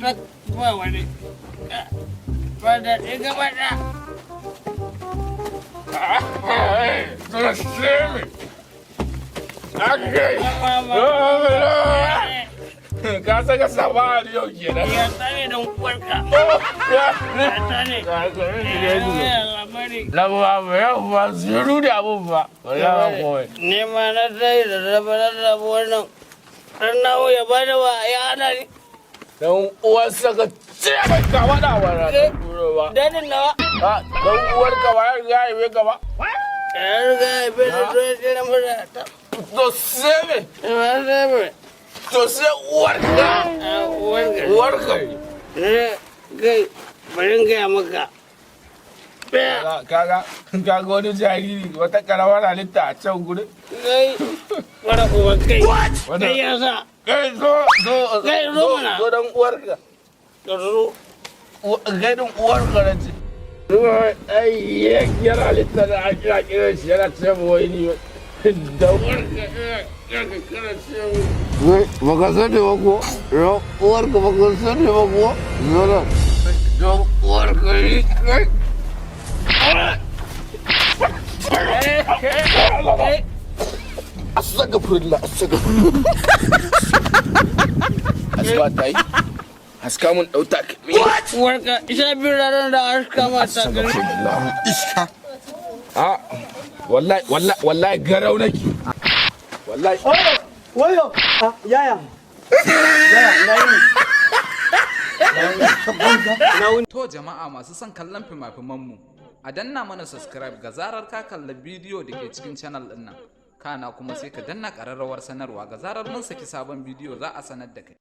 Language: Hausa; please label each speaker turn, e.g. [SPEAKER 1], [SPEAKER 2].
[SPEAKER 1] tak ba wani ba da ɗiga ba da
[SPEAKER 2] Ka saka sabari yau kenan.
[SPEAKER 1] ya tsare don uwarka ya tsare
[SPEAKER 2] Labuwa ba yau ba zuru da abu ba. Wala kawai.
[SPEAKER 1] ne ma na tsaye da rabu wannan ɗan nawo ya bada wa ya hana ni
[SPEAKER 2] Dan uwarsa ka ce mai kama da wani ba.
[SPEAKER 1] dadin nawa
[SPEAKER 2] Dan uwarka ba ya riga ya ka ba.
[SPEAKER 1] ya riga ya bai da zuwa tsere mura ta
[SPEAKER 2] To sai me?
[SPEAKER 1] ma sai mai
[SPEAKER 2] To sai uwarka.
[SPEAKER 1] uwarka
[SPEAKER 2] Uwarka.
[SPEAKER 1] kai bari in gaya maka
[SPEAKER 2] Kaga wani jariri wata karamar halitta a can gurin.
[SPEAKER 1] kai wara uwa kai kai ya sa
[SPEAKER 2] Kai zo
[SPEAKER 1] mana.
[SPEAKER 2] zo dan uwarka.
[SPEAKER 1] ka zo
[SPEAKER 2] Kai dan uwarka na ce. Ai yankiyar halitta da ake kira shi yana ce mu wai ni da uwarka ya kana ce mu.
[SPEAKER 3] Baka sani ba ko? Uwarka baka sani ba ko? Zara.
[SPEAKER 2] Dan uwarka ni kai. Astagfirullah, astagfirullah. Asuba ta yi? Haska mun ɗauta ka.
[SPEAKER 1] uwarka isa biyu ranar da aska mata gari
[SPEAKER 3] Iska.
[SPEAKER 2] Wallahi garau nake. Wallahi.
[SPEAKER 4] Wayo, yaya.
[SPEAKER 5] To jama'a masu son kallon fima-fimanmu, a danna mana subscribe ga zarar ka kalla bidiyo da ke cikin channel ɗin nan. Kana kuma sai ka danna ƙararrawar sanarwa ga zarar mun saki sabon bidiyo za a sanar da kai.